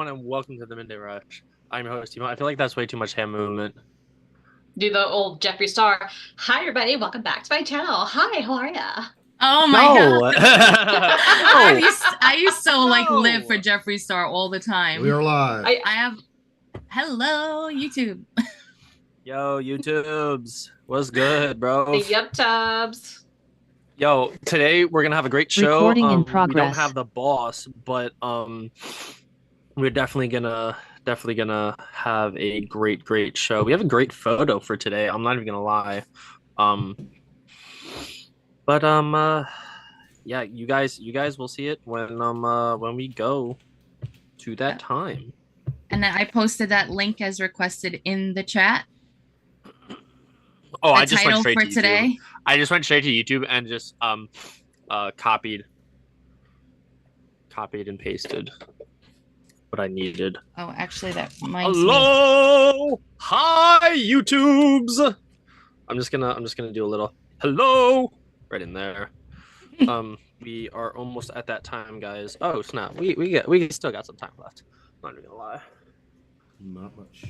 everyone, and welcome to the Midday Rush. I'm your host, Timo. I feel like that's way too much hand movement. Do the old Jeffree Star. Hi, everybody. Welcome back to my channel. Hi, how are ya? Oh my God. No, I no, used to like live for no. Jeffree Star all the time. We are live. I I have hello YouTube. Yo, YouTubes, what's good, bro? Yup tubs. Yo, today we're gonna have a great show. Recording in We don't progress. have the boss, but we're definitely gonna have a great show. We have a great photo for today. I'm not even gonna lie. But yeah, you guys will see it when we go to that time. And then I posted that link as requested in the chat. Oh, The I just went title straight for to YouTube. today. I just went straight to YouTube and just copied and pasted what I needed. Oh, actually, that reminds me. Hello, hi YouTubes. I'm just gonna do a little hello right in there. We are almost at that time, guys. Oh snap, we still got some time left. I'm not even gonna lie. Not much.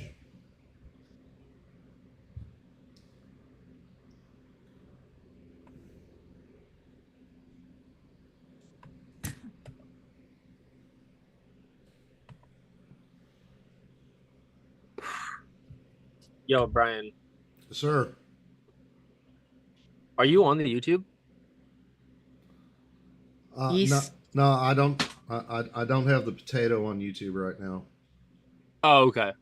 Yo, Brian, Sir. are you on the YouTube? No, Yes. no, I don't. I don't have the potato on YouTube right now. Oh, okay.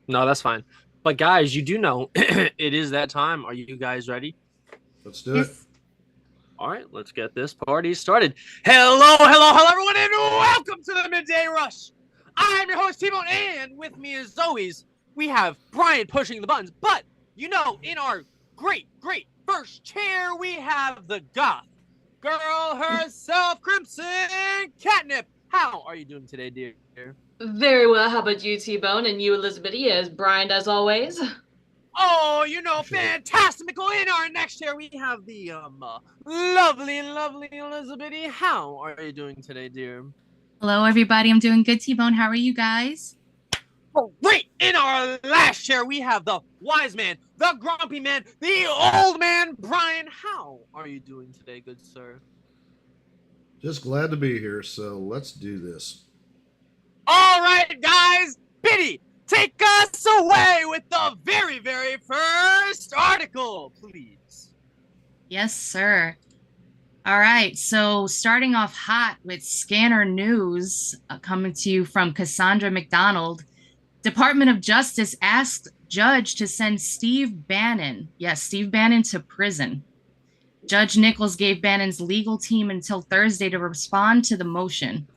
No, that's fine. But guys, you do know it is that time. Are you guys ready? Let's do it. Yes. All right, let's get this party started. Hello, everyone, and welcome to the Midday Rush. I'm your host, T-Bone, and with me, as always, we have Brian pushing the buttons. But, you know, in our great first chair, we have the goth girl herself, Crimson Catnip. How are you doing today, dear? Very well. How about you, T-Bone? And you, Elizabeth E. As blind as always. Oh, you know, Sure. fantastical. In our next chair, we have the lovely Elizabeth E. How are you doing today, dear? Hello, everybody. I'm doing good, T-Bone. How are you guys? Great! In our last chair, we have the wise man, the grumpy man, the old man, Brian. How are you doing today, good sir? Just glad to be here. So let's do this. All right, guys. Biddy, take us away with the very first article, please. Yes, sir. All right. So starting off hot with Scanner News, coming to you from Cassandra McDonald. Department of Justice asked judge to send Steve Bannon, to prison. Judge Nichols gave Bannon's legal team until Thursday to respond to the motion.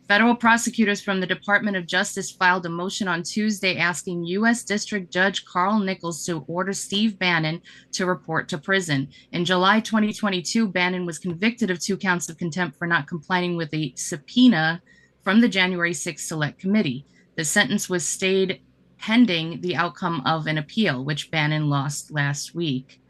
Federal prosecutors from the Department of Justice filed a motion on Tuesday asking U.S. District Judge Carl Nichols to order Steve Bannon to report to prison. In July 2022, Bannon was convicted of 2 counts of contempt for not complying with a subpoena from the January 6th Select Committee. The sentence was stayed pending the outcome of an appeal, which Bannon lost last week.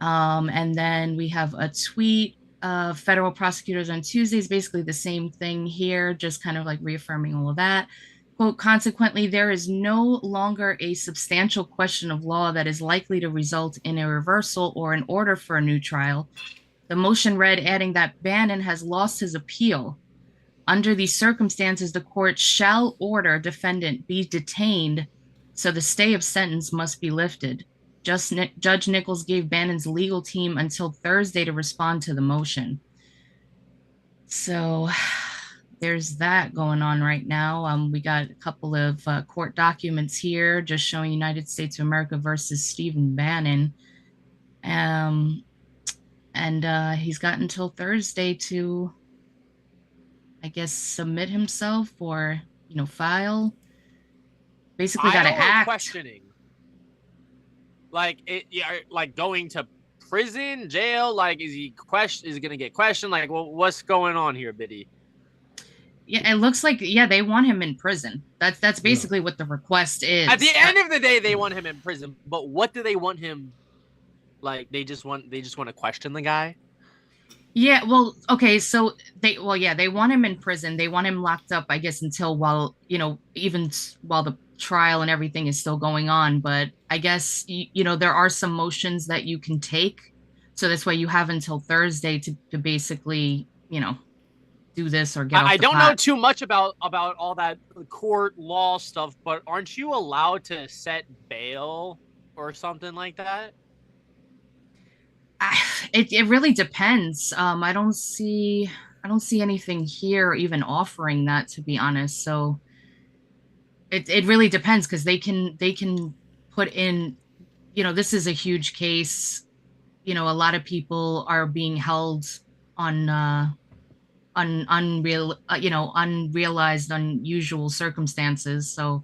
And then we have a tweet of federal prosecutors on Tuesdays, basically the same thing here, just kind of like reaffirming all of that. Quote, consequently, there is no longer a substantial question of law that is likely to result in a reversal or an order for a new trial. The motion read, adding that Bannon has lost his appeal. Under these circumstances, the court shall order defendant be detained, so the stay of sentence must be lifted. Judge Nichols gave Bannon's legal team until Thursday to respond to the motion. So there's that going on right now. We got a couple of court documents here just showing United States of America versus Stephen Bannon. And he's got until Thursday to, I guess, submit himself or, file. Basically got to act. Questioning. Like going to prison, jail. Like, is he gonna get questioned? Like, well, what's going on here, Biddy? Yeah, it looks like they want him in prison. That's basically what the request is. At the end of the day, they want him in prison. But what do they want him? Like, they just want to question the guy. Yeah, well, okay, so they want him in prison. They want him locked up, I guess, until while, while the trial and everything is still going on. But I guess, there are some motions that you can take. So that's why you have until Thursday to basically, do this or get off I the don't know pot. too much about all that court law stuff, but aren't you allowed to set bail or something like that? It really depends. I don't see anything here even offering that, to be honest. So it really depends because they can put in, this is a huge case. A lot of people are being held on unrealized, unusual circumstances. So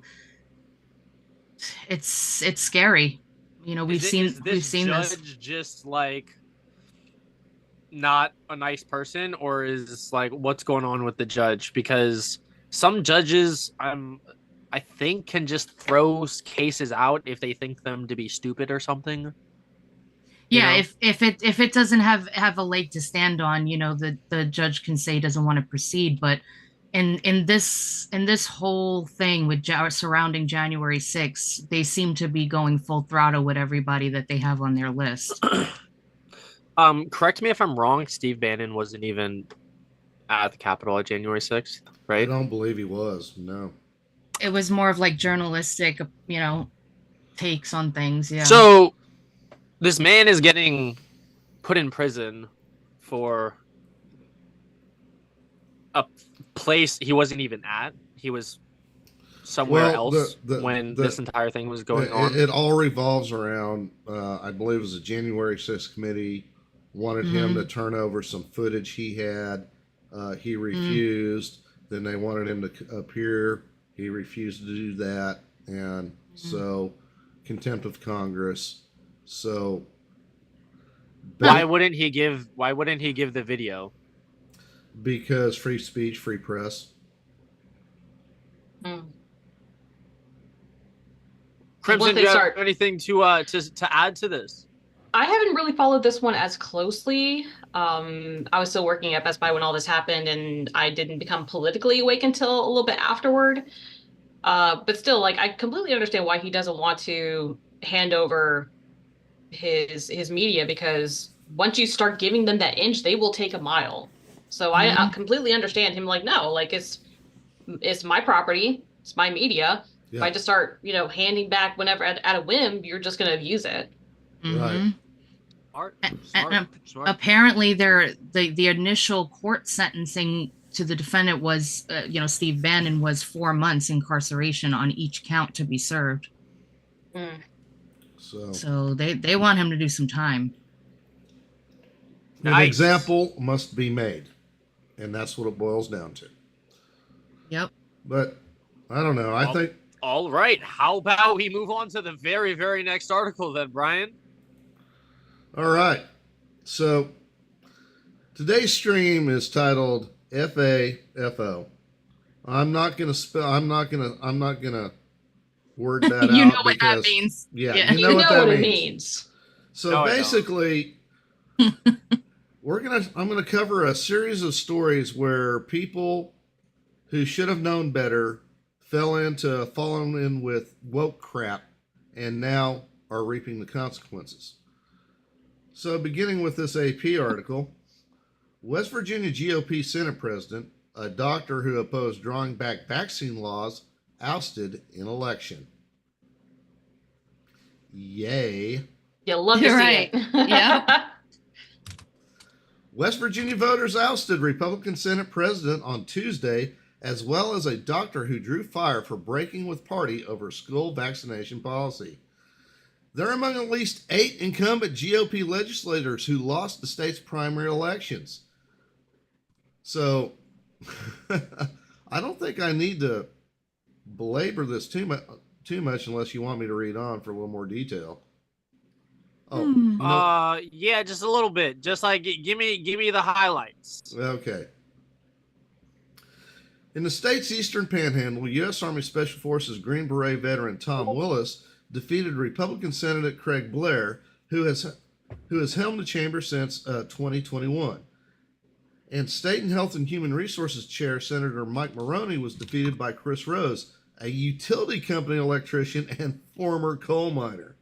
it's scary. We've seen Is we've this seen this. judge just like not a nice person, or is like what's going on with the judge? Because some judges, I think, can just throw cases out if they think them to be stupid or something. You Yeah, know? if it doesn't have a leg to stand on, the judge can say he doesn't want to proceed. But in this whole thing with surrounding January 6th, they seem to be going full throttle with everybody that they have on their list. Correct me if I'm wrong. Steve Bannon wasn't even at the Capitol on January 6th, I right? don't believe he was. No. It was more of like journalistic, takes on things. Yeah. So this man is getting put in prison for a place he wasn't even at. He was somewhere Well, else when this entire thing was going it, on. it all revolves around, I believe it was a January 6th committee wanted him to turn over some footage he had. He refused. Then they wanted him to appear. He refused to do that. And so contempt of Congress. So Why wouldn't he give the video? because free speech, free press. Mm. Crimson, Once do they you have start, anything to add to this? I haven't really followed this one as closely. I was still working at Best Buy when all this happened, and I didn't become politically awake until a little bit afterward. But still, like, I completely understand why he doesn't want to hand over his media, because once you start giving them that inch, they will take a mile. So I completely understand him. Like, no, like it's my property, it's my media. If I just start, handing back whenever at a whim, you're just going to abuse it. Right. Smart. Apparently, the initial court sentencing to the defendant was, Steve Bannon, was 4 months incarceration on each count to be served. Mm. So they want him to do some time. Nice. An example must be made, and that's what it boils down to. Yep. But I don't know. I think. All right. How about we move on to the very, very next article then, Brian? All right. So today's stream is titled FAFO. I'm not gonna word that out. You know what because, that means. Yeah, Yeah. you know what that it means. means. So No, I don't. basically, I'm gonna cover a series of stories where people who should have known better fallen in with woke crap and now are reaping the consequences. So beginning with this AP article, West Virginia GOP Senate President, a doctor who opposed drawing back vaccine laws, ousted in election. Yay. You love to You're see right. it. Yep. West Virginia voters ousted Republican Senate President on Tuesday, as well as a doctor who drew fire for breaking with party over school vaccination policy. They're among at least 8 incumbent GOP legislators who lost the state's primary elections. So, I don't think I need to belabor this too much unless you want me to read on for a little more detail. Oh, no. Yeah, just a little bit. Just like give me the highlights. Okay. In the state's eastern panhandle, U.S. Army Special Forces Green Beret veteran Tom Willis defeated Republican Senator Craig Blair, who has helmed the chamber since 2021. And State and Health and Human Resources Chair Senator Mike Maroney was defeated by Chris Rose, a utility company electrician and former coal miner.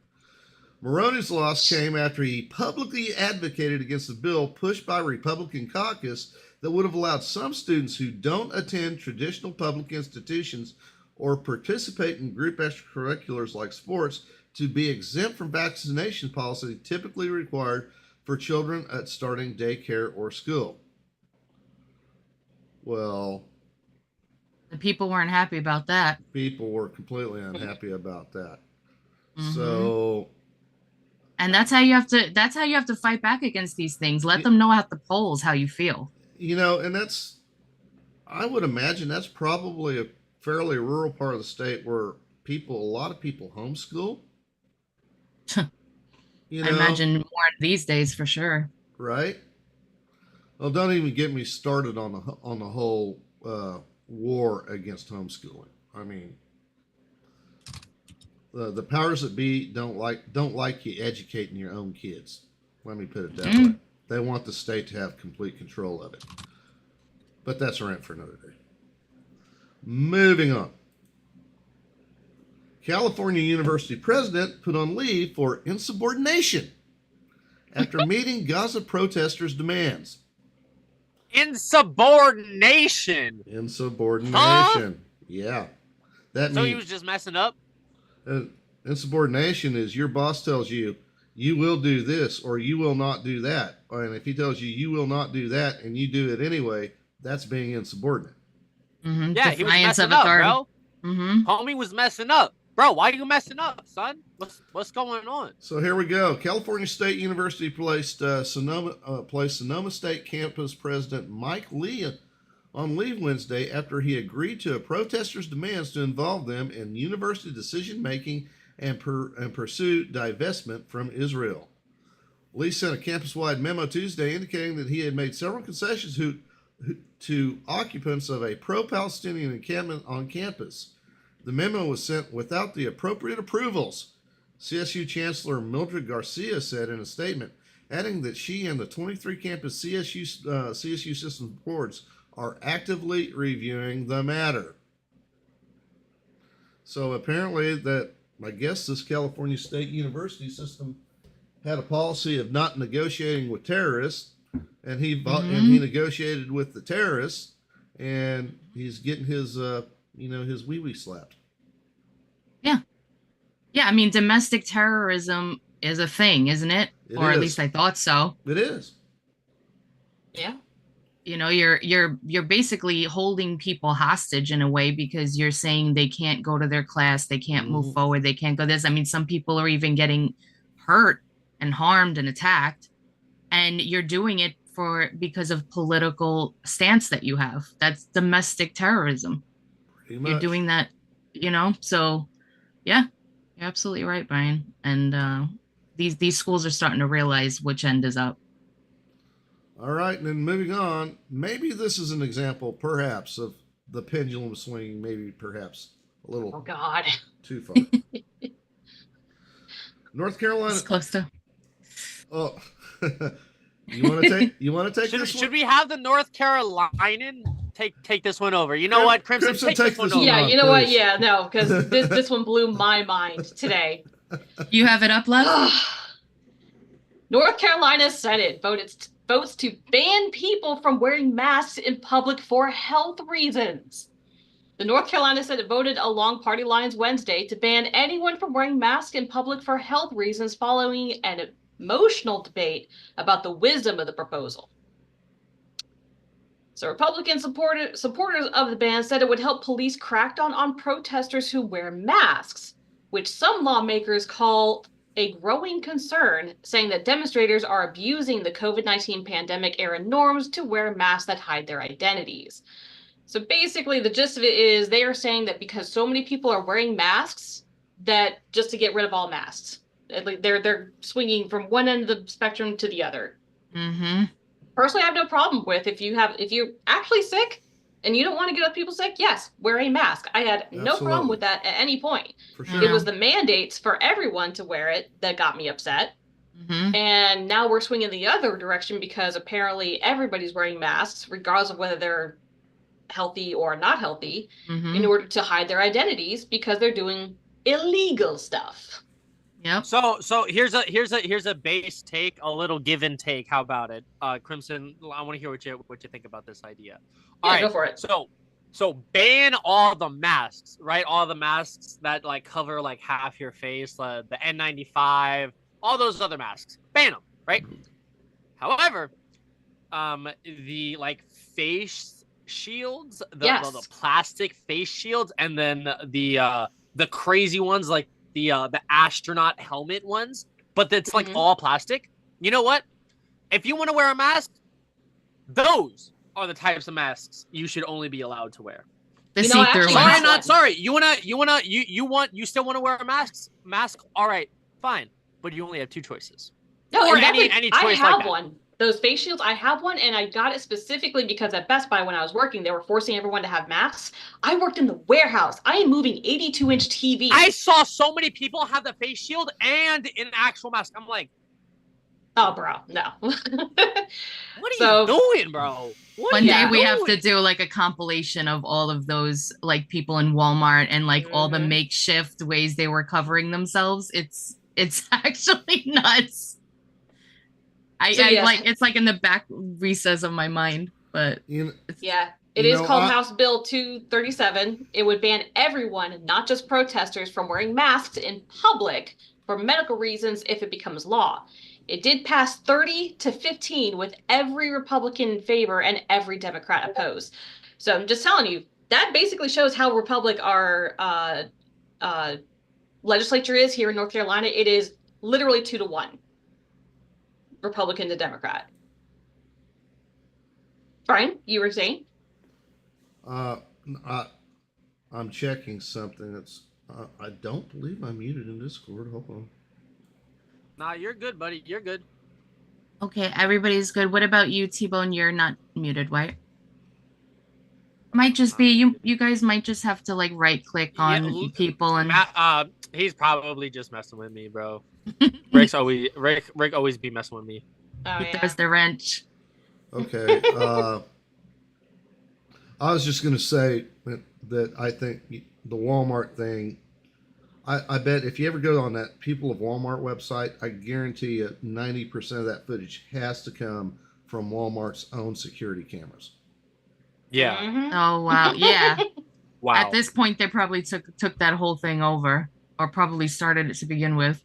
Maroney's loss came after he publicly advocated against a bill pushed by Republican caucus that would have allowed some students who don't attend traditional public institutions or participate in group extracurriculars like sports to be exempt from vaccination policy typically required for children at starting daycare or school. Well, The people weren't happy about that. people were completely unhappy about that. Mhm. So, And that's how you have to fight back against these things. Let them know at the polls how you feel. and I would imagine that's probably a fairly rural part of the state where a lot of people homeschool. I imagine more these days for sure. Right? Well, don't even get me started on the whole war against homeschooling. I mean, the powers that be don't like you educating your own kids. Let me put it that way. They want the state to have complete control of it. But that's a rant for another day. Moving on. California University president put on leave for insubordination after meeting Gaza protesters' demands. Insubordination. Insubordination. Yeah. That So means he was just messing up? insubordination is your boss tells you, you will do this or you will not do that. And if he tells you, you will not do that and you do it anyway, that's being insubordinate. Mm-hmm. Yeah, he was messing up, bro. Mm-hmm. Homie was messing up. Bro, why are you messing up, son? What's going on? So here we go. California State University placed Sonoma State campus president Mike Lee on leave Wednesday after he agreed to a protesters' demands to involve them in university decision-making and pursue divestment from Israel. Lee sent a campus-wide memo Tuesday indicating that he had made several concessions to occupants of a pro-Palestinian encampment on campus. The memo was sent without the appropriate approvals, CSU Chancellor Mildred Garcia said in a statement, adding that she and the 23 campus CSU system boards are actively reviewing the matter. So apparently I guess this California State University system had a policy of not negotiating with terrorists, and he negotiated with the terrorists, and he's getting his his wee-wee slapped. Yeah, I mean, domestic terrorism is a thing, isn't it? Or at least I thought so. It is. Yeah. You're basically holding people hostage in a way because you're saying they can't go to their class, they can't move forward, they can't go this. I mean, some people are even getting hurt and harmed and attacked, and you're doing it because of political stance that you have. That's domestic terrorism. Pretty much. You're doing that, so yeah, you're absolutely right, Brian. And these schools are starting to realize which end is up. All right, and then moving on, maybe this is an example, perhaps, of the pendulum swinging, maybe perhaps a little Oh God. too far. North Carolina. It's close to. Oh, you want to take this one? Should we have the North Carolinian take this one over? You know what, Crimson, take this one over. Yeah, on, you know what? please. Yeah, no, because this one blew my mind today. You have it up, Les? North Carolina Senate votes to ban people from wearing masks in public for health reasons. The North Carolina Senate voted along party lines Wednesday to ban anyone from wearing masks in public for health reasons following an emotional debate about the wisdom of the proposal. So Republican supporters of the ban said it would help police crack down on protesters who wear masks, which some lawmakers call a growing concern, saying that demonstrators are abusing the COVID-19 pandemic era norms to wear masks that hide their identities. So basically, the gist of it is they are saying that because so many people are wearing masks, that just to get rid of all masks. They're swinging from one end of the spectrum to the other. Mm-hmm. Personally, I have no problem with if you're actually sick and you don't want to get other people sick, yes, wear a mask. I had no problem with that at any point. For sure. It was the mandates for everyone to wear it that got me upset. Mhm. And now we're swinging the other direction because apparently everybody's wearing masks, regardless of whether they're healthy or not healthy, in Mhm. order to hide their identities because they're doing illegal stuff. Yep. So here's a base take, a little give and take. How about it, Crimson? I want to hear what you think about this idea. All Yeah, right, go for it. So ban all the masks, right? All the masks that like cover like half your face, the N95, all those other masks, ban them, right? However, the like face shields, Yes. the plastic face shields, and then the crazy ones like the astronaut helmet ones, but it's like Mhm. all plastic. You know what? If you want to wear a mask, those are the types of masks you should only be allowed to wear. The You know, I see-through actually Sorry, ones. have not one. sorry. You still want to wear a mask? All right, fine. But you only have two choices. No, Or and that's any I choice have like that. one. Those face shields, I have one, and I got it specifically because at Best Buy when I was working, they were forcing everyone to have masks. I worked in the warehouse. I am moving 82-inch TV. I saw so many people have the face shield and an actual mask. I'm like, oh, bro, no. what are So- you doing, bro? What One are day you we have to doing? do like a compilation of all of those like people in Walmart and like all the Mhm. makeshift ways they were covering themselves. It's actually nuts. So, I yes. like it's like in the back recess of my mind, but You know, Yeah, it You is know, called I- House Bill 237. It would ban everyone, not just protesters, from wearing masks in public for medical reasons if it becomes law. It did pass 30-15 with every Republican in favor and every Democrat opposed. So I'm just telling you, that basically shows how Republic our legislature is here in North Carolina. It is literally 2-1, Republican to Democrat. Brian, you were saying? I, I'm checking something. That's I don't believe I'm muted in Discord. Hold on. Nah, you're good, buddy. You're good. okay, everybody's good. What about you, T-Bone? You're not muted, right? Might just be you guys might just have to like right click on Yeah, people and He's probably just messing with me, bro. Rick always be messing with me. Oh, he yeah. throws the wrench. Okay. I was just going to say that I think the Walmart thing, I bet if you ever go on that People of Walmart website, I guarantee you 90% of that footage has to come from Walmart's own security cameras. Yeah. Mhm. Oh wow, yeah. Wow. At this point, they probably took that whole thing over, or probably started it to begin with.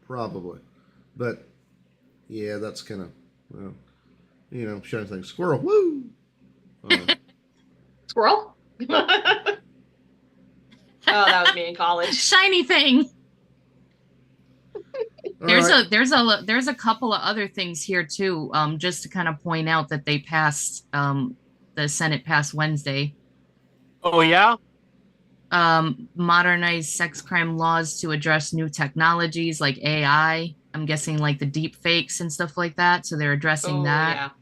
Probably. But yeah, that's kind of, well, showing things. Squirrel, woo! Squirrel? Oh, that was me in college. Shiny thing. All There's right. there's a couple of other things here too. Just to kind of point out that they passed the Senate passed Wednesday. Oh yeah. Modernized sex crime laws to address new technologies like AI. I'm guessing like the deep fakes and stuff like that. So they're addressing Oh, that.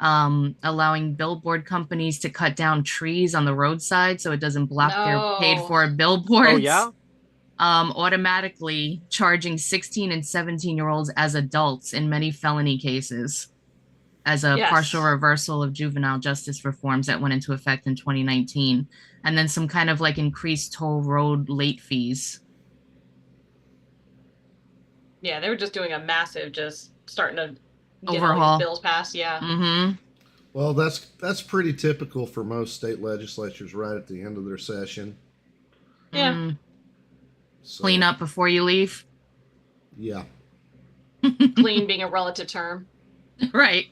yeah. Allowing billboard companies to cut down trees on the roadside so it doesn't block their paid No. for billboards. Oh yeah. Automatically charging 16 and 17-year-olds as adults in many felony cases as a Yes. partial reversal of juvenile justice reforms that went into effect in 2019. And then some kind of like increased toll road late fees. Yeah, they were just doing a massive, just starting to get all Overhaul. these bills passed. Yeah. Mm-hmm. Well, that's pretty typical for most state legislatures right at the end of their session. Yeah. Mm. So, Clean up before you leave. Yeah. Clean being a relative term. Right.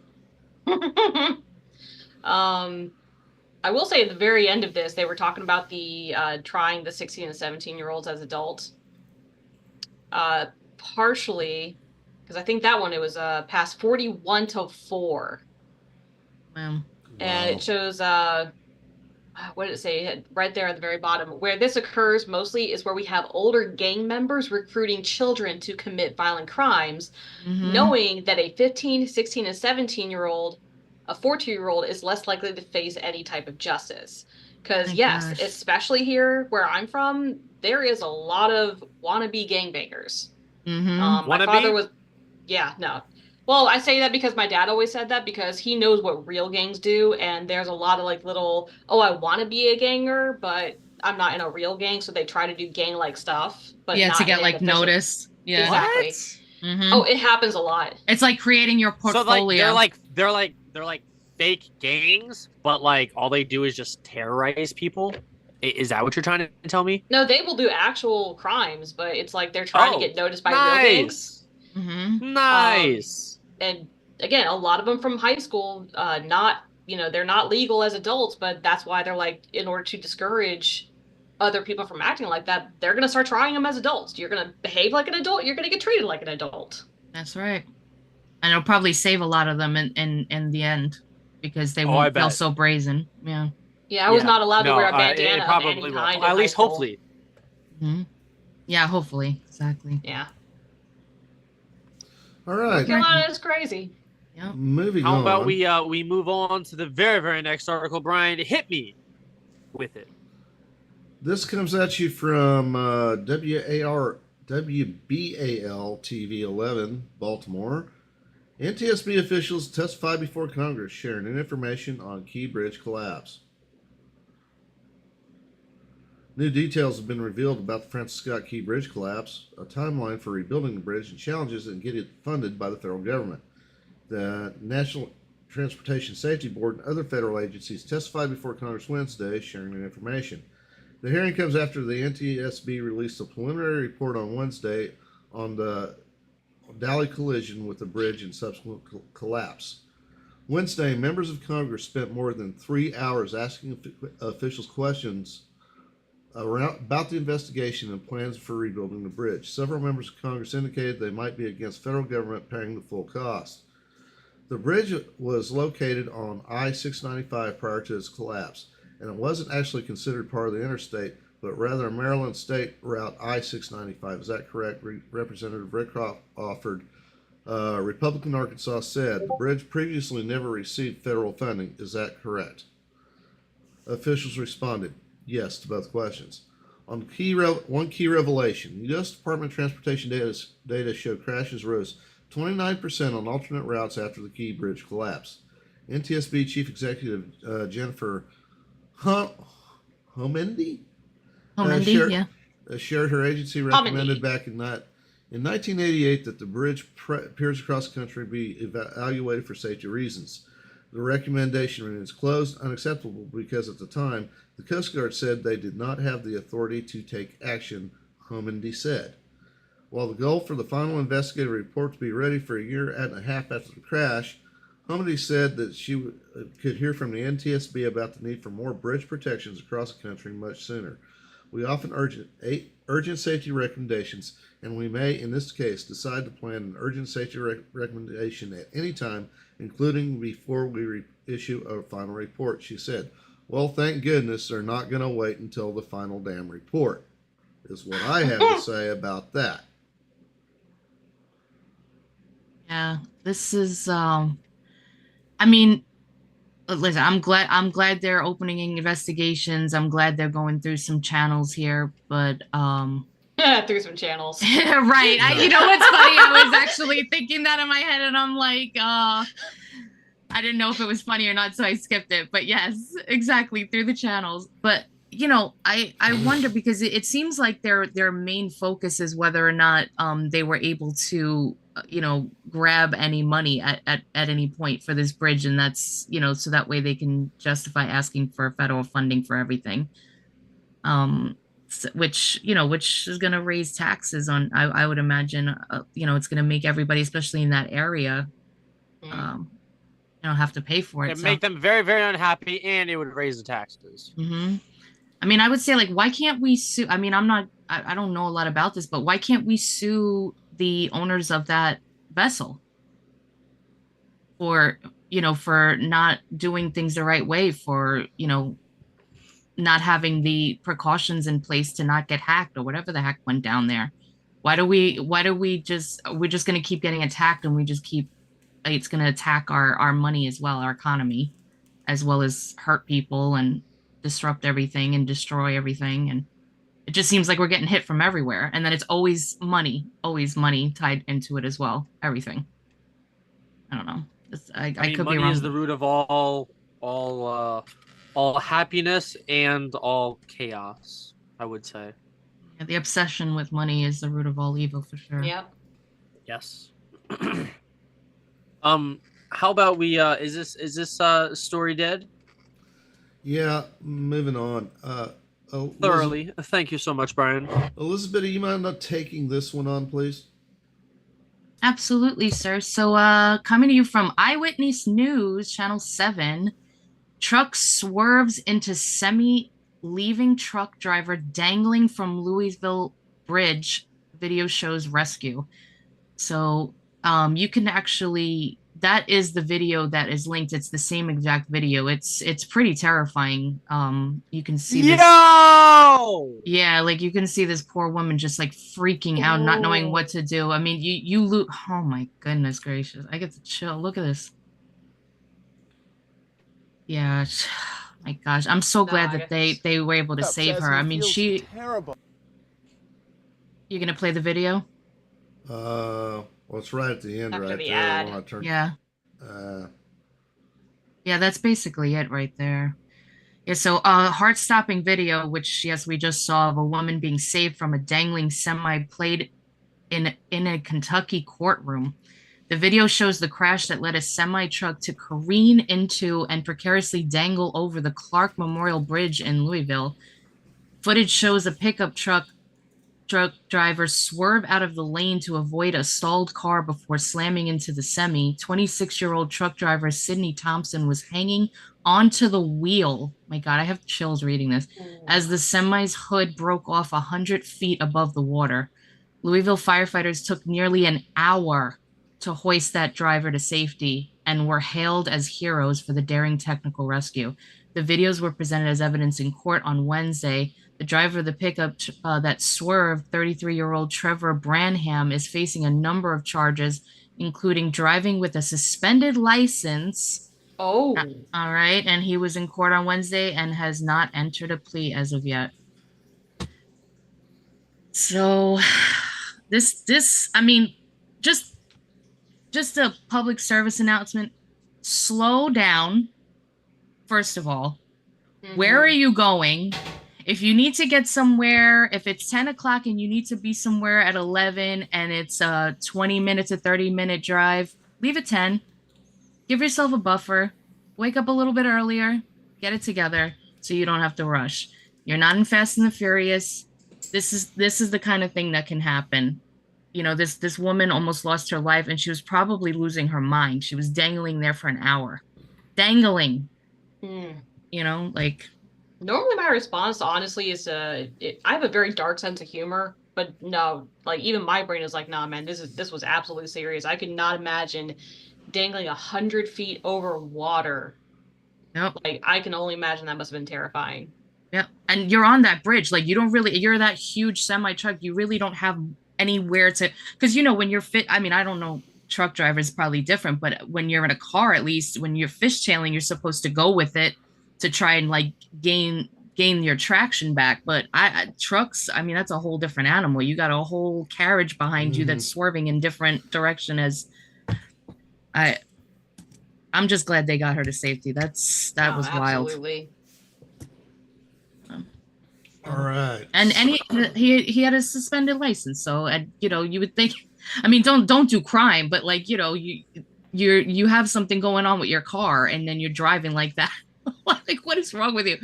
I will say at the very end of this, they were talking about the trying the 16 and 17-year-olds as adults. Partially, because I think that one, it was passed 41-4. Wow. And it shows, what did it say? Right there at the very bottom. Where this occurs mostly is where we have older gang members recruiting children to commit violent crimes, Mhm. knowing that a 15, 16, and 17-year-old, a 14-year-old is less likely to face any type of justice. Because, My yes, gosh. especially here where I'm from, there is a lot of wannabe gangbangers. Mhm. My Wannabe? father was, Yeah, no. Well, I say that because my dad always said that because he knows what real gangs do, and there's a lot of like little, oh, I want to be a ganger, but I'm not in a real gang, so they try to do gang-like stuff, but Yeah, to not in get an like official. noticed. Yeah. Exactly. Mhm. Oh, it happens a lot. It's like creating your So portfolio. like they're like fake gangs, but like all they do is just terrorize people. Is that what you're trying to tell me? No, they will do actual crimes, but it's like they're trying to get noticed by real gangs. Mhm. Nice. And again, a lot of them from high school, not, they're not legal as adults, but that's why they're like, in order to discourage other people from acting like that, they're going to start trying them as adults. You're going to behave like an adult, you're going to get treated like an adult. That's right. And it'll probably save a lot of them in the end because they I won't feel bet. so brazen. Yeah. Yeah, I was not allowed to wear a it bandana of probably any will. kind. At in least high school. hopefully. Mhm. Yeah, hopefully. Exactly. Yeah. All right. Carolina is crazy. Yep. Moving How on. about we move on to the very, very next article, Brian? Hit me with it. This comes at you from WBAL TV 11, Baltimore. NTSB officials testify before Congress sharing new information on Key Bridge collapse. New details have been revealed about the Francis Scott Key Bridge collapse, a timeline for rebuilding the bridge, and challenges in getting it funded by the federal government. The National Transportation Safety Board and other federal agencies testified before Congress Wednesday, sharing new information. The hearing comes after the NTSB released a preliminary report on Wednesday on the Dally collision with the bridge and subsequent collapse. Wednesday, members of Congress spent more than 3 hours asking officials questions about the investigation and plans for rebuilding the bridge. Several members of Congress indicated they might be against federal government paying the full cost. The bridge was located on I-695 prior to its collapse, and it wasn't actually considered part of the interstate, but rather a Maryland state route I-695. Is that correct? Representative Rickroff offered. Republican Arkansas said the bridge previously never received federal funding. Is that correct? Officials responded yes to both questions. On one key revelation, the U.S. Department of Transportation data showed crashes rose 29% on alternate routes after the Key Bridge collapse. NTSB Chief Executive Jennifer Homendy shared her agency recommended back in 1988 that the bridge piers across the country be evaluated for safety reasons. The recommendation remains closed, unacceptable because at the time the Coast Guard said they did not have the authority to take action, Homendy said. While the goal for the final investigative report to be ready for a year and a half after the crash, Homendy said that she could hear from the NTSB about the need for more bridge protections across the country much sooner. We often urgent safety recommendations, and we may, in this case, decide to plan an urgent safety recommendation at any time, including before we issue a final report, she said. Well, thank goodness they're not going to wait until the final damn report, is what I have to say about that. Yeah, this is I mean, listen, I'm glad they're opening investigations. I'm glad they're going through some channels here, but through some channels. Right. You know what's funny? I was actually thinking that in my head and I'm like, I didn't know if it was funny or not, so I skipped it. But yes, exactly, through the channels. But I wonder because it seems like their main focus is whether or not they were able to grab any money at any point for this bridge, and that's so that way they can justify asking for federal funding for everything, which is going to raise taxes on I would imagine it's going to make everybody, especially in that area, have to pay for it. It'd make them very, very unhappy, and it would raise the taxes. Mm-hmm. I mean, I would say, like, why can't we sue? I mean, I don't know a lot about this, but why can't we sue the owners of that vessel for not doing things the right way, for, not having the precautions in place to not get hacked or whatever the heck went down there? Why do we we're just going to keep getting attacked, and it's going to attack our money as well, our economy, as well as hurt people and disrupt everything and destroy everything. And It just seems like we're getting hit from everywhere, and then it's always money tied into it as well. Everything. I don't know. I mean, could be money wrong. is the root of all happiness and all chaos, I would say. Yeah, the obsession with money is the root of all evil for sure. Yep. Yes. How about we is this story dead? Yeah, moving on. Thoroughly. Thank you so much, Brian. Elizabeth, do you mind not taking this one on, please? Absolutely, sir. So, coming to you from Eyewitness News, Channel 7, truck swerves into semi, leaving truck driver dangling from Louisville Bridge. Video shows rescue. So, you can actually, that is the video that is linked. It's the same exact video. It's pretty terrifying. You can see this. Yo! Yeah, like you can see this poor woman just like freaking out, not knowing what to do. I mean, you oh my goodness gracious. I get to chill. Look at this. Yeah, my gosh. I'm so glad that they were able to save her. I mean, terrible. You gonna play the video? Well, it's right at the end, After right the there. ad. When I turn, Yeah. Yeah, that's basically it right there. Yeah, so heart-stopping video, which yes, we just saw of a woman being saved from a dangling semi played in a Kentucky courtroom. The video shows the crash that led a semi truck to careen into and precariously dangle over the Clark Memorial Bridge in Louisville. Footage shows a pickup truck driver swerve out of the lane to avoid a stalled car before slamming into the semi. 26-year-old truck driver Sydney Thompson was hanging onto the wheel. My God, I have chills reading this. As the semi's hood broke off 100 feet above the water. Louisville firefighters took nearly an hour to hoist that driver to safety and were hailed as heroes for the daring technical rescue. The videos were presented as evidence in court on Wednesday. The driver of the pickup that swerved, 33-year-old Trevor Branham, is facing a number of charges, including driving with a suspended license. Oh. All right. And he was in court on Wednesday and has not entered a plea as of yet. So I mean, just a public service announcement. Slow down. First of all, where are you going? If you need to get somewhere, if it's 10 o'clock and you need to be somewhere at 11 and it's a 20 minutes, a 30-minute drive, leave at 10. Give yourself a buffer. Wake up a little bit earlier. Get it together so you don't have to rush. You're not in Fast and the Furious. This is the kind of thing that can happen. You know, this woman almost lost her life and she was probably losing her mind. She was dangling there for an hour. Dangling. You know, like... Normally my response, honestly, is I have a very dark sense of humor, but no, like even my brain is like, nah, man, this was absolutely serious. I could not imagine dangling 100 feet over water. Nope. Like I can only imagine that must have been terrifying. Yeah, and you're on that bridge. Like you're that huge semi truck. You really don't have anywhere to, because you know when you're fit. I mean, I don't know. Truck drivers probably different, but when you're in a car, at least when you're fishtailing, you're supposed to go with it to try and like gain your traction back. But trucks, I mean, that's a whole different animal. You got a whole carriage behind you that's swerving in different direction. I'm just glad they got her to safety. That was wild. Absolutely. All right. And he had a suspended license, so you know, you would think, I mean, don't do crime, but like, you know, you have something going on with your car and then you're driving like that. Like, what is wrong with you?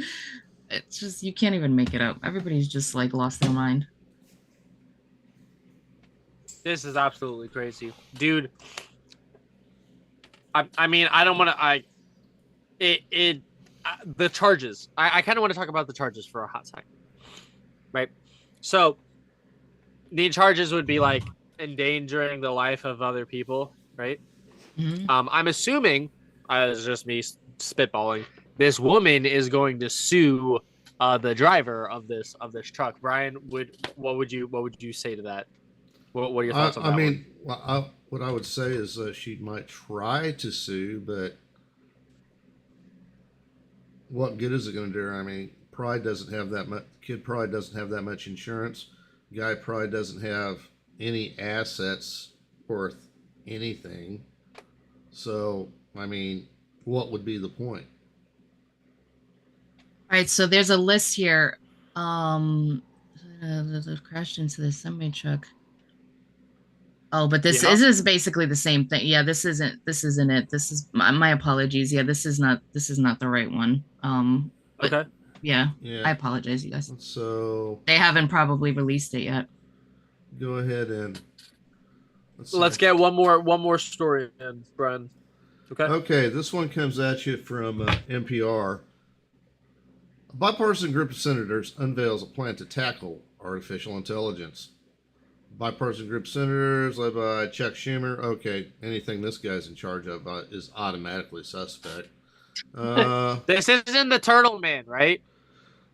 It's just, you can't even make it up. Everybody's just like lost their mind. This is absolutely crazy, dude. I mean, I don't want to. The charges. I kind of want to talk about the charges for a hot second, right? So, the charges would be like endangering the life of other people, right? Mm-hmm. I'm assuming, it's just me spitballing, this woman is going to sue the driver of this truck. Brian, what would you say to that? What are your thoughts on that? I mean, what I would say is she might try to sue, but what good is it going to do her? I mean, probably doesn't have that much. Kid probably doesn't have that much insurance. Guy probably doesn't have any assets worth anything. So, I mean, what would be the point? All right, so there's a list here. Crashed into the semi truck. Oh, but this is basically the same thing. Yeah, this isn't it. This is my apologies. Yeah, this is not the right one. Okay. Yeah, Yeah. I apologize, you guys. So They haven't probably released it yet. go ahead and Let's get one more story in, Brian. Okay. Okay, this one comes at you from NPR. A bipartisan group of senators unveils a plan to tackle artificial intelligence. Bipartisan group of senators led by Chuck Schumer. Okay, anything this guy's in charge of is automatically suspect. This isn't the Turtle Man, right?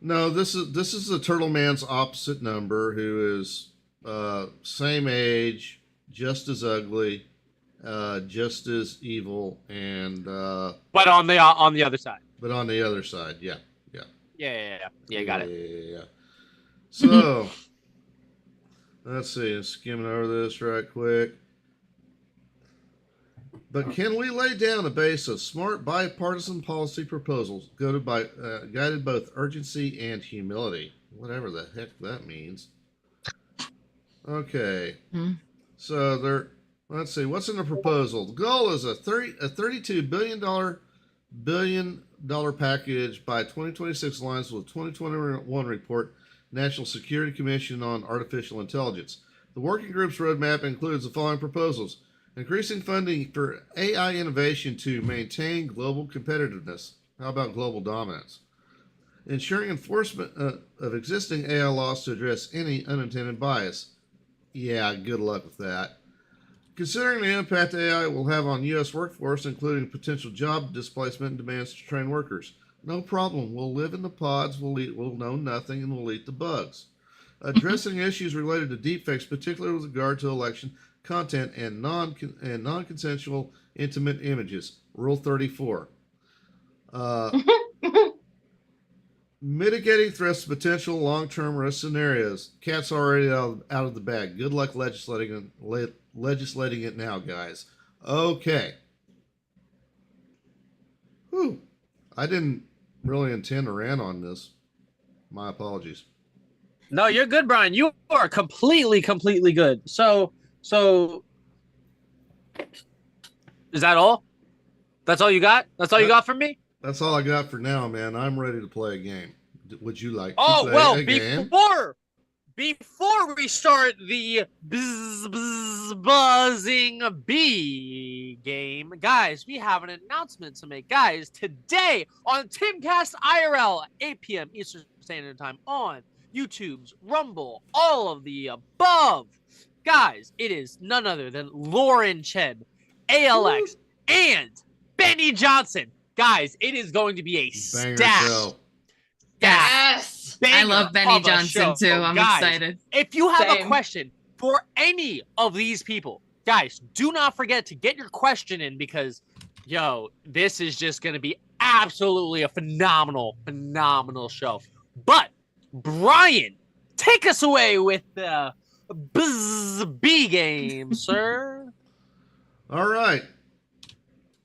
No, this is the Turtle Man's opposite number, who is same age, just as ugly, just as evil, and but on the other side. but on the other side, yeah. Yeah, got it. Yeah. So, let's see. I'm skimming over this right quick. But can we lay down a base of smart bipartisan policy proposals guided both urgency and humility? Whatever the heck that means. Okay. So let's see. What's in the proposal? The goal is a $32 billion package by 2026 aligns with 2021 report, National Security Commission on Artificial Intelligence. The working group's roadmap includes the following proposals: increasing funding for AI innovation to maintain global competitiveness. How about global dominance? Ensuring enforcement of existing AI laws to address any unintended bias. Yeah, good luck with that. Considering the impact AI will have on U.S. workforce, including potential job displacement and demands to train workers. No problem. We'll live in the pods, we'll know nothing, and we'll eat the bugs. Addressing issues related to deepfakes, particularly with regard to election content and non-consensual intimate images. Rule 34. Mitigating threats to potential long-term risk scenarios. Cat's already out of the bag. Good luck legislating it now, guys. Okay. Whew. I didn't really intend to rant on this. My apologies. No, you're good, Brian. You are completely good. So is that all? That's all you got? That's all you got from me? That's all I got for now, man. I'm ready to play a game. Would you like to play a game? Before we start the buzzing bee game, guys, we have an announcement to make. Guys, today on Timcast IRL, 8 p.m. Eastern Standard Time on YouTube's Rumble, all of the above. Guys, it is none other than Lauren Chen, ALX, and Benny Johnson. Guys, it is going to be a stack. Yes. I love Benny Johnson too. I'm excited. If you have a question for any of these people, guys, do not forget to get your question in, because, this is just going to be absolutely a phenomenal show. But, Brian, take us away with the B game, sir. All right.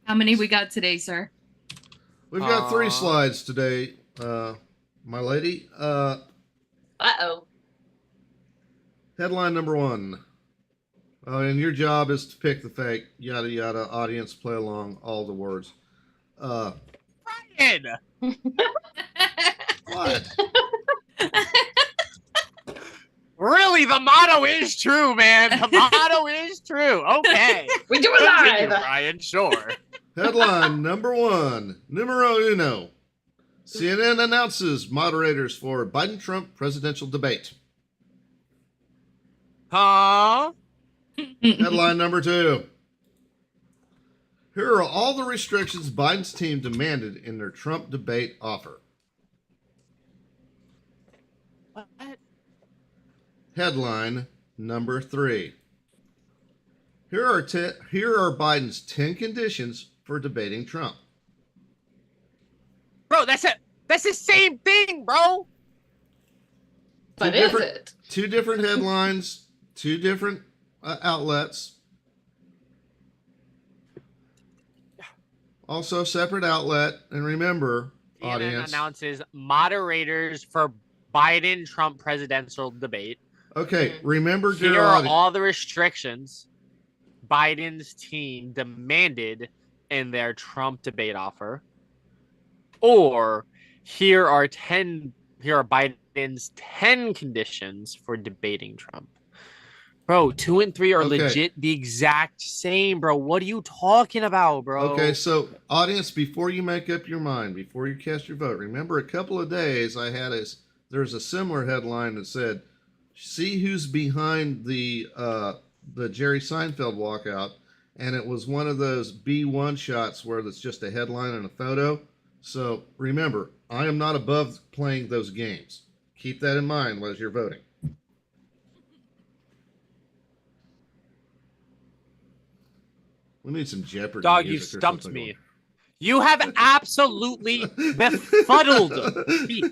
How many we got today, sir? We've got 3 slides today, my lady. Uh-oh. Headline number 1. And your job is to pick the fake, yada yada, audience, play along, all the words. Brian! What? Really, the motto is true, man. The motto is true. Okay. We do it live. Brian, sure. Headline number 1. Numero uno. CNN announces moderators for Biden-Trump presidential debate. Huh? Headline number 2. Here are all the restrictions Biden's team demanded in their Trump debate offer. What? Headline number 3. Here are Biden's 10 conditions for debating Trump. Bro, that's That's the same thing, bro. But is it? Two different headlines, two different outlets. Also, separate outlet. And remember, CNN audience. announces moderators for Biden-Trump presidential debate. Okay, remember, dear Here are audience. all the restrictions Biden's team demanded in their Trump debate offer. Or here are Biden's 10 conditions for debating Trump. Bro, 2 and 3 are Okay. legit the exact same, bro. What are you talking about, bro? Okay, so audience, before you make up your mind, before you cast your vote, remember a couple of days there's a similar headline that said, "See who's behind the Jerry Seinfeld walkout," and it was one of those B1 shots where it's just a headline and a photo. So remember, I am not above playing those games. Keep that in mind as you're voting. We need some Jeopardy. Dog, you music or stumped something. me. You have absolutely befuddled me.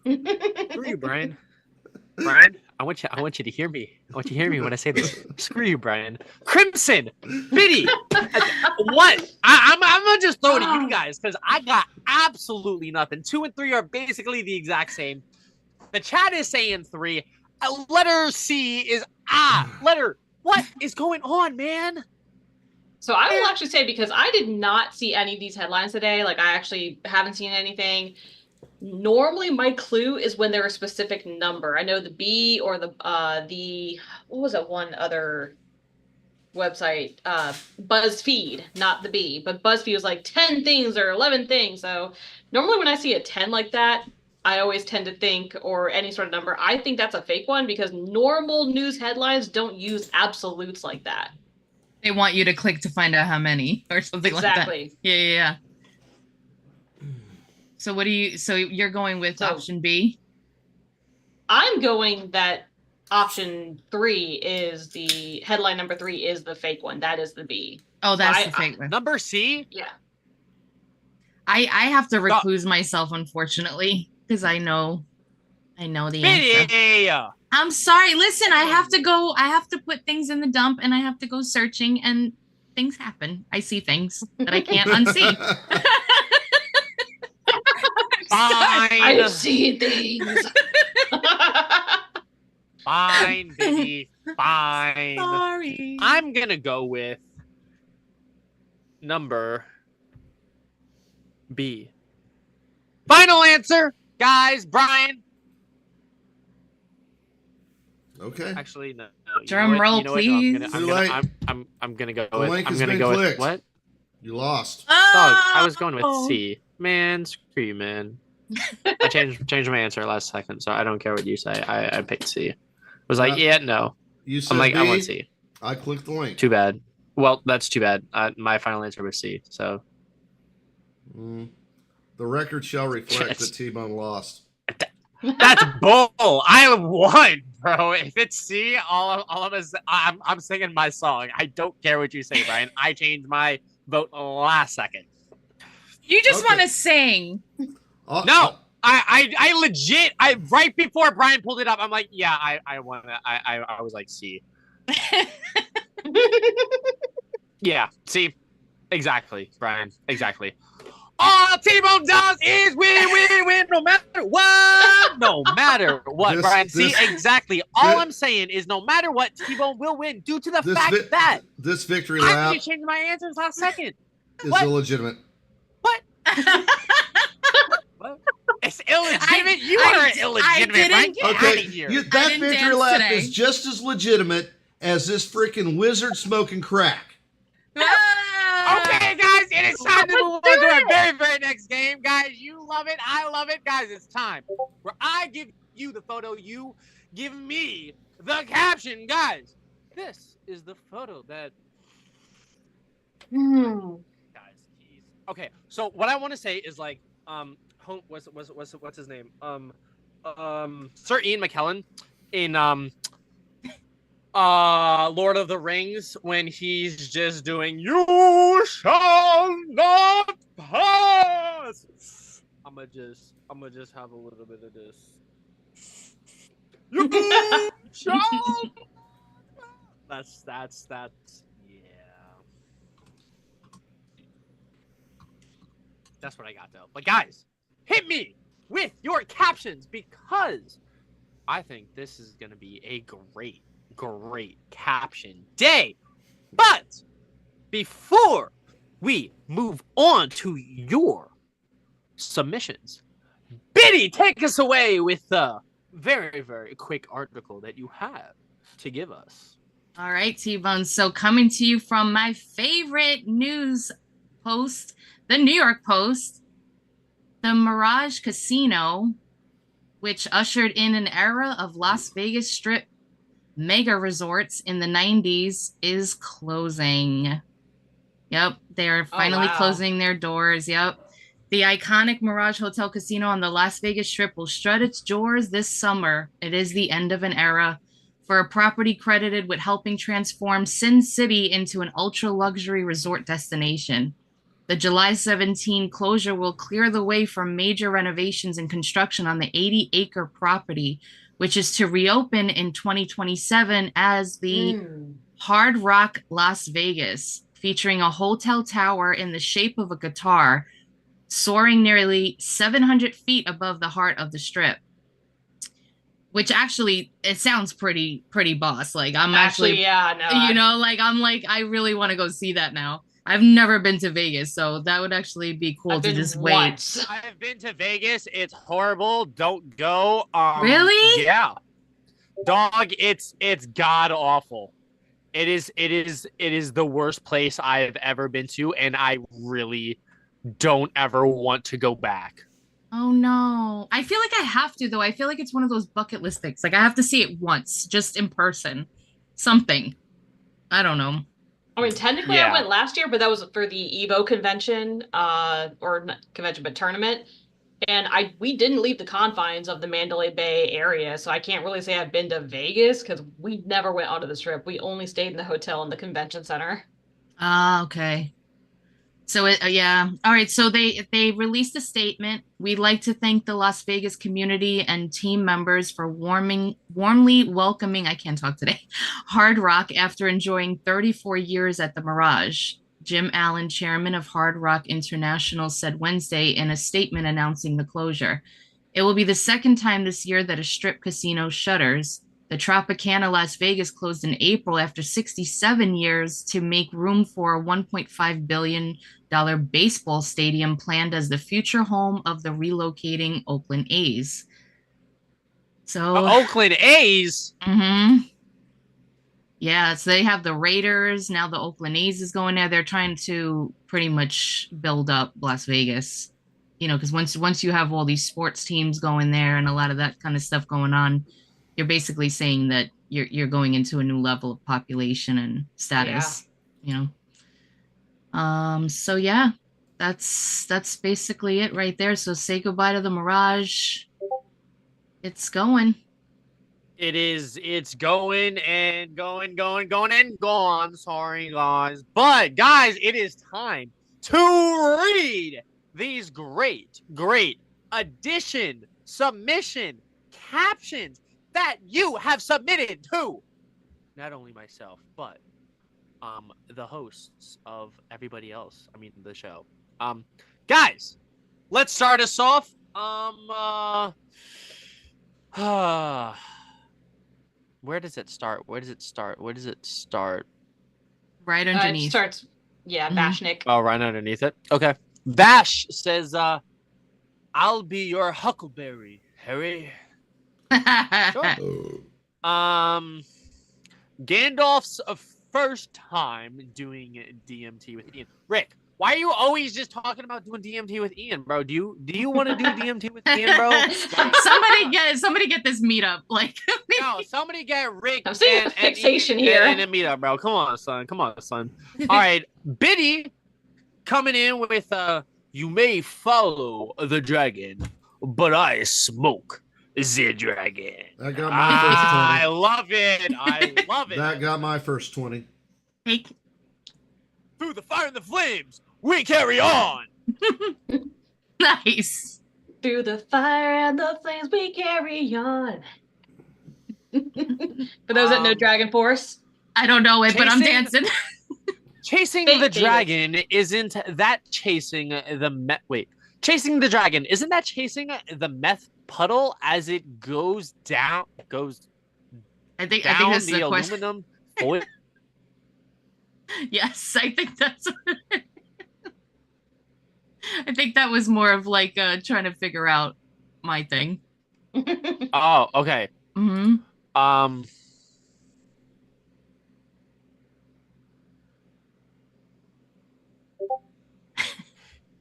Screw you, Brian. Brian, I want you to hear me. I want you to hear me when I say this. Screw you, Brian. Crimson, Biddy. What? I'm gonna just throw it at you guys because I got absolutely nothing. 2 and 3 are basically the exact same. The chat is saying 3. Letter C is letter. What is going on, man? So I will actually say, because I did not see any of these headlines today, like I actually haven't seen anything. Normally my clue is when they're a specific number. I know the B or the what was it, one other website, BuzzFeed, not the B, but BuzzFeed was like 10 things or 11 things. So normally when I see a 10 like that, I always tend to think, or any sort of number, I think that's a fake one, because normal news headlines don't use absolutes like that. They want you to click to find out how many or something like that. Exactly. Yeah. So so you're going with So- option B? I'm going that option 3 is the headline. Number 3 is the fake one. That is the B. Oh, that's I- the fake one. Number C. Yeah. I have to recluse myself, unfortunately, because I know the answer. Biddy. I'm sorry. Listen, I have to put things in the dump and I have to go searching and things happen. I see things that I can't unsee. I Fine. see things. Fine, Biddy. Fine. Sorry. I'm gonna go with number B. Final answer, guys. Brian. Okay. Actually, no. Drum roll, No, please. Too late. I'm gonna go The with. link I'm has gonna been go with clicked. what? You lost. Dog. I was going with Oh. C. Man, screw you, man. I changed my answer last second, so I don't care what you say. I picked C. I was like, yeah, no. You said I'm like, B. I want C. I clicked the link. Too bad. Well, that's too bad. My final answer was C. So Mm. The record shall reflect Yes. that T-Bone lost. that's bull. I won, bro. If it's C, I'm singing my song. I don't care what you say, Brian. I changed my vote last second. You just Okay. want to sing. No. I legit. Right before Brian pulled it up, I'm like, yeah, I won. I was like, C. Yeah, see, exactly, Brian, exactly. All T-Bone does is win, no matter what. No matter what, This- Brian. See, this- exactly. All this- I'm saying is, no matter what, T-Bone will win due to the This fact vi- that This victory I lap actually changed my answers last second. is what? illegitimate. It's illegitimate. You I are d- I illegitimate, didn't Brian. Get Okay, out of here. that didn't victory dance lap today. is just as legitimate as this freaking wizard smoking crack. Okay, guys, it is time to move on to our very, very next game. Guys, you love it. I love it. Guys, it's time where I give you the photo. You give me the caption. Guys, this is the photo that... Guys, jeez. Okay, so what I want to say is like, what's his name? Sir Ian McKellen in, Lord of the Rings, when he's just doing "You shall not pass." I'm I'ma just have a little bit of this. That's yeah. That's what I got though. But guys, hit me with your captions because I think this is gonna be a great caption day. But before we move on to your submissions, Biddy, take us away with the very quick article that you have to give us. All right, T-Bone. So coming to you from my favorite news post, the New York Post, the Mirage Casino, which ushered in an era of Las Vegas Strip mega resorts in the 90s, is closing. Yep, they're finally closing their doors. Yep. The iconic Mirage Hotel Casino on the Las Vegas Strip will shut its doors this summer. It is the end of an era for a property credited with helping transform Sin City into an ultra-luxury resort destination. The July 17 closure will clear the way for major renovations and construction on the 80-acre property, which is to reopen in 2027 as the Hard Rock Las Vegas, featuring a hotel tower in the shape of a guitar, soaring nearly 700 feet above the heart of the Strip. Which actually, it sounds pretty boss. Like I'm actually I really want to go see that now. I've never been to Vegas, so that would actually be cool to just wait. I've been to Vegas. It's horrible. Don't go. Really? Yeah. Dog, it's god awful. It is the worst place I've ever been to, and I really don't ever want to go back. Oh no. I feel like I have to though. I feel like it's one of those bucket list things. Like I have to see it once, just in person. Something. I don't know. I mean, technically I went last year, but that was for the EVO convention, or not convention, but tournament. And we didn't leave the confines of the Mandalay Bay area, so I can't really say I've been to Vegas because we never went onto the Strip. We only stayed in the hotel in the convention center. Ah, okay. So yeah. All right. So they released a statement. We'd like to thank the Las Vegas community and team members for warmly welcoming, I can't talk today, Hard Rock after enjoying 34 years at the Mirage. Jim Allen, chairman of Hard Rock International, said Wednesday in a statement announcing the closure. It will be the second time this year that a Strip casino shutters. The Tropicana Las Vegas closed in April after 67 years to make room for a $1.5 billion baseball stadium planned as the future home of the relocating Oakland A's. So Oakland A's? Mm-hmm. Yeah, so they have the Raiders. Now the Oakland A's is going there. They're trying to pretty much build up Las Vegas. You know, because once you have all these sports teams going there and a lot of that kind of stuff going on, you're basically saying that you're going into a new level of population and status, you know. So yeah, that's basically it right there. So say goodbye to the Mirage. It's going. It is. It's going and going and gone. Sorry, guys. But guys, it is time to read these great submission captions that you have submitted to not only myself, but the hosts of everybody else. I mean, the show. Guys, let's start us off. Where does it start? Where does it start? Right underneath. It starts, Bashnik. Oh, right underneath it. Okay. Bash says, "I'll be your Huckleberry, Harry." Sure. Gandalf's first time doing DMT with Ian. Rick, why are you always just talking about doing DMT with Ian, bro? Do you want to do DMT with Ian, bro? Somebody get this meetup. Like, no, somebody get Rick. I'm seeing a fixation Ian here. in a meetup, bro. Come on, son. All right, Biddy coming in with you may follow the dragon, but I smoke the dragon. That got my first 20. I love it. That got my first 20. Take. Through the fire and the flames, we carry on. Nice. Through the fire and the flames we carry on. For those that know Dragon Force. I don't know it, but I'm dancing. Chasing Thank the you. dragon isn't that chasing the meth? Wait, chasing the dragon isn't that chasing the meth puddle as it goes down? I think Down that's the the question. aluminum foil. Yes, I think that's. I think that was more of like trying to figure out my thing. Oh, okay. Mm-hmm.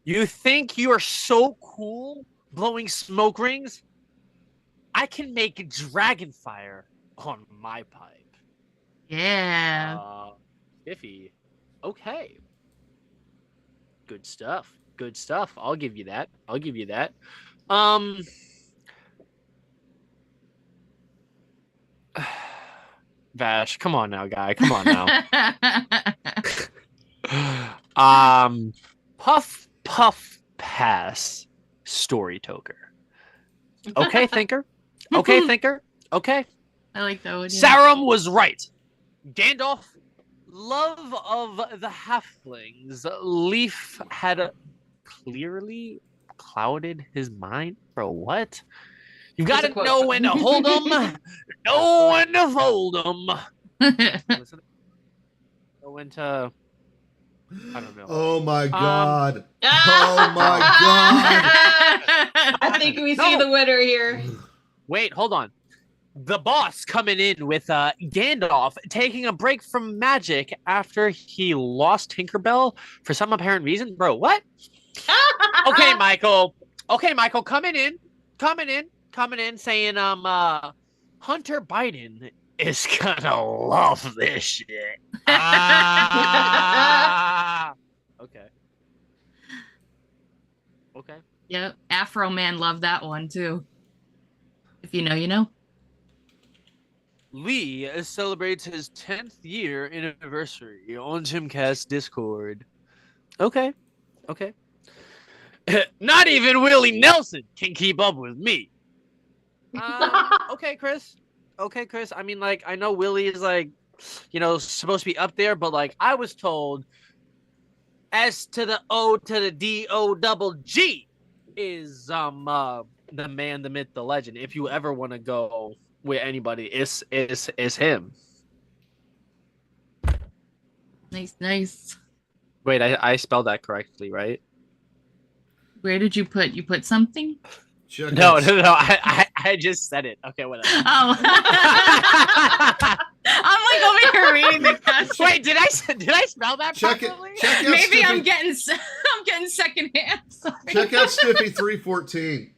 You think you are so cool blowing smoke rings? I can make dragon fire on my pipe. Yeah. Iffy. Okay. Good stuff. Good stuff. I'll give you that. I'll give you that. Vash, come on now, guy. Come on now. Puff Puff Pass Story Toker. Okay, thinker. Okay, thinker. Okay. I like that one. Yeah. Sarum was right. Gandalf, love of the halflings. Leaf had clearly clouded his mind. Bro, what? You There's a gotta quote. know when to hold them, know when to fold them. Know when to. I don't know. Oh my god. Oh Ah! my god. I think we see the winner here. Wait, hold on. The boss coming in with Gandalf taking a break from magic after he lost Tinkerbell for some apparent reason. Bro, what? Okay, Michael. Okay, Michael, coming in, saying Hunter Biden is gonna love this shit. Ah. Okay. Okay. Yep. Afro Man loved that one too. If you know, you know. Lee celebrates his 10th year anniversary on Timcast Discord. Okay. Okay. Not even Willie Nelson can keep up with me. Okay, Chris. Okay, Chris. I mean, like, I know Willie is, like, you know, supposed to be up there, but, like, I was told S to the O to the D-O-double-G is, the man, the myth, the legend. If you ever want to go with anybody, is him. Nice. Wait, I spelled that correctly, right? Where did you put something? Check No, out- I just said it. Okay, whatever. Oh. I'm like over here reading the caption. Wait, did I spell that Check it. properly? Check out Maybe I'm Stiffy. getting secondhand. Sorry. Check out Stiffy 314.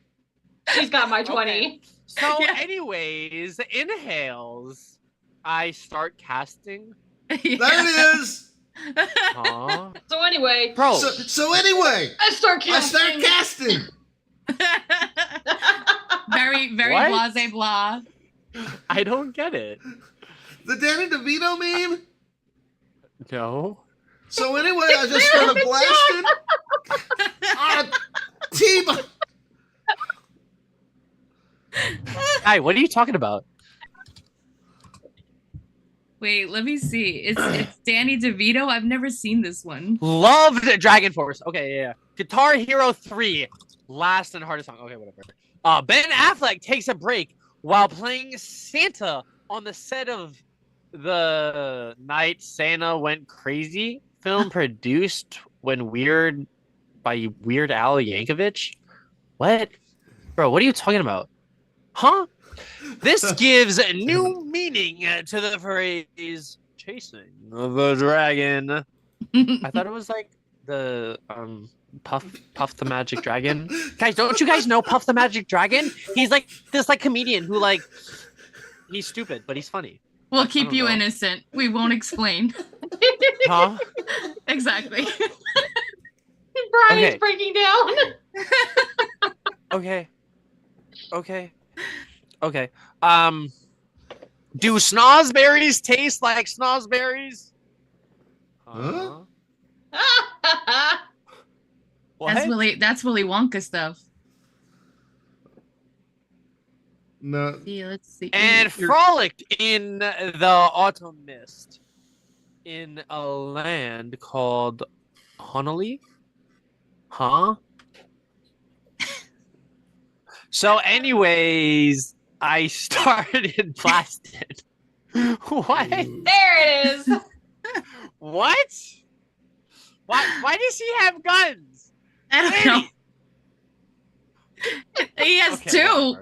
She's got my 20. So, Yeah. anyways, inhales. I start casting. There it is. Huh? So anyway, Bro, So anyway, I start I start casting. casting. very What? blase blah. I don't get it. The Danny DeVito meme. No. So anyway, I just started blasting. T-Bone. Hi, what are you talking about? Wait, let me see. It's Danny DeVito. I've never seen this one. Loved Dragon Force. Okay, yeah. Guitar Hero 3. Last and hardest song. Okay, whatever. Ben Affleck takes a break while playing Santa on the set of the Night Santa Went Crazy film produced by Weird Al Yankovic. What? Bro, what are you talking about? Huh? This gives a new meaning to the phrase chasing the dragon. I thought it was like the Puff the Magic Dragon. Guys, don't you guys know Puff the Magic Dragon? He's like this like comedian who like he's stupid, but he's funny. We'll I keep don't you know. innocent. We won't explain. Huh? Exactly. Brian's Okay. breaking down. Okay. Do snozberries taste like snozberries? Huh? What? That's Willy Wonka stuff. No, See, let's see. And You're- frolicked in the autumn mist in a land called Honolulu. Huh? So, anyways, I started in Blasted. What? There it is. What? Why does he have guns? I don't know. He has Okay, two.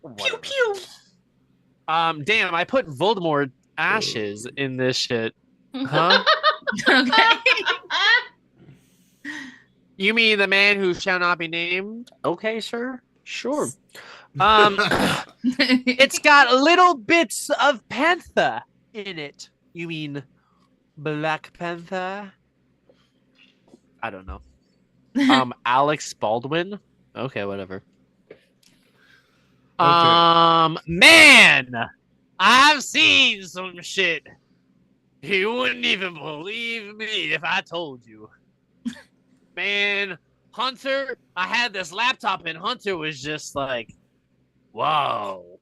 whatever. Pew pew. Damn, I put Voldemort ashes in this shit. Huh? Okay. You mean the man who shall not be named? Okay, sir. Sure. It's got little bits of Panther in it. You mean Black Panther? I don't know. Alex Baldwin? Okay, whatever. Man, I've seen some shit. You wouldn't even believe me if I told you. Man, Hunter, I had this laptop and Hunter was just like, whoa.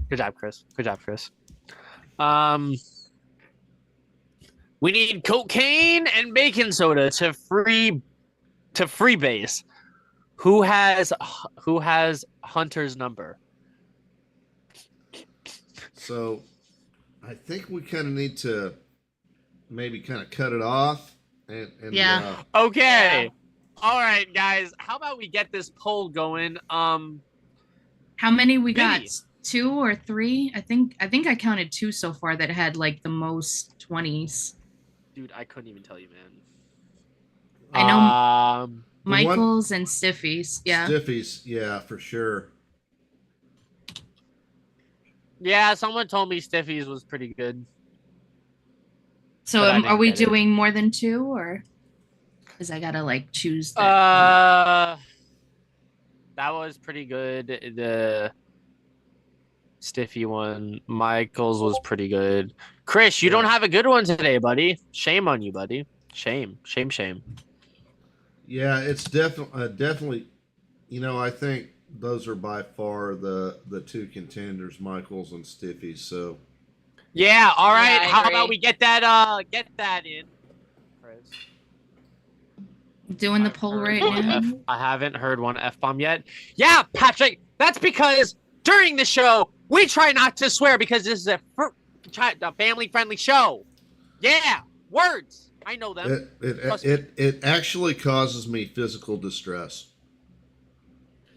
Good job, Chris. Good job, Chris. We need cocaine and baking soda to freebase. Who has Hunter's number? So I think we kind of need to maybe kind of cut it off. And Yeah. Okay. Yeah. All right, guys. How about we get this poll going? How many we got? Maybe. 2 or 3? I think I counted 2 so far that had like the most 20s. Dude, I couldn't even tell you, man. I know know. Michaels and Stiffies. Yeah. Stiffies, yeah, for sure. Yeah, someone told me Stiffies was pretty good. So But I are didn't we get it. doing more than 2 or? Because I gotta like choose. That was pretty good. The Stiffy one, Michaels was pretty good. Chris, you don't Yeah. have a good one today, buddy. Shame on you, buddy. Shame. Yeah, it's definitely. You know, I think those are by far the 2 contenders, Michaels and Stiffies. So Yeah. All right. I How agree. about we get that in, Chris? Doing the I've poll heard right one now. I haven't heard one F-bomb yet. Yeah, Patrick, that's because during the show, we try not to swear because this is a family-friendly show. Yeah, words. I know them. it actually causes me physical distress.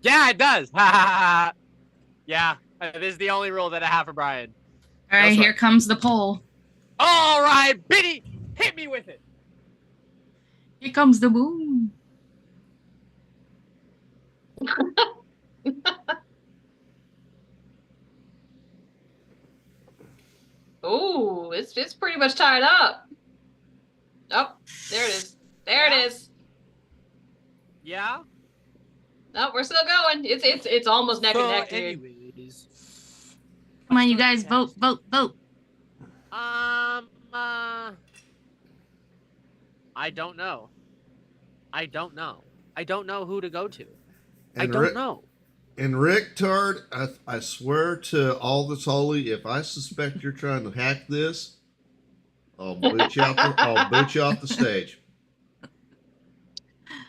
Yeah, it does. Yeah, this is the only rule that I have for Brian. All right, That's here right. comes the poll. All right, Biddy, hit me with it. Here comes the boom. Ooh, it's pretty much tied up. Oh, there it is. There Yeah. it is. Yeah. No, we're still going. It's almost neck and So, neck, dude. anyways. Come on, you guys, vote. I don't know. I don't know who to go to. I And don't know. And Rick Tard, I swear to all that's holy, if I suspect you're trying to hack this, I'll boot you off the stage.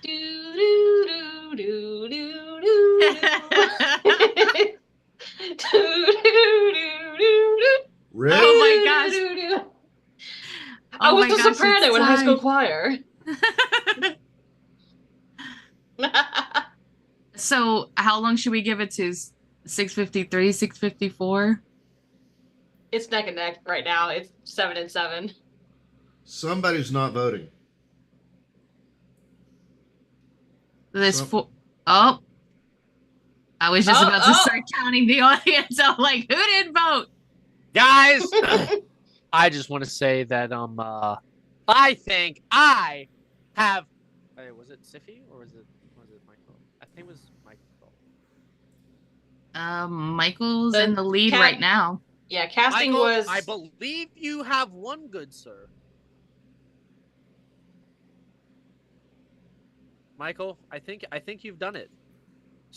Do, do, do, do, do, do, do. Do, do, do, do, do. Rick, Oh my gosh. Do, do, do. Oh I was my the gosh, soprano it's in high school tied. choir. So how long should we give it to? 6:53, 6:54? It's neck and neck right now. It's 7-7. somebody's not voting. This So- four. Oh, I was just Oh, about to oh. start counting the audience. I'm like, who didn't vote? Guys, I just want to say that I think I have was it Siffy or was it Michael? I think it was Michael. Michael's The in the lead cat- right now. Yeah, casting Michael, was. I believe you have one good sir. Michael, I think you've done it.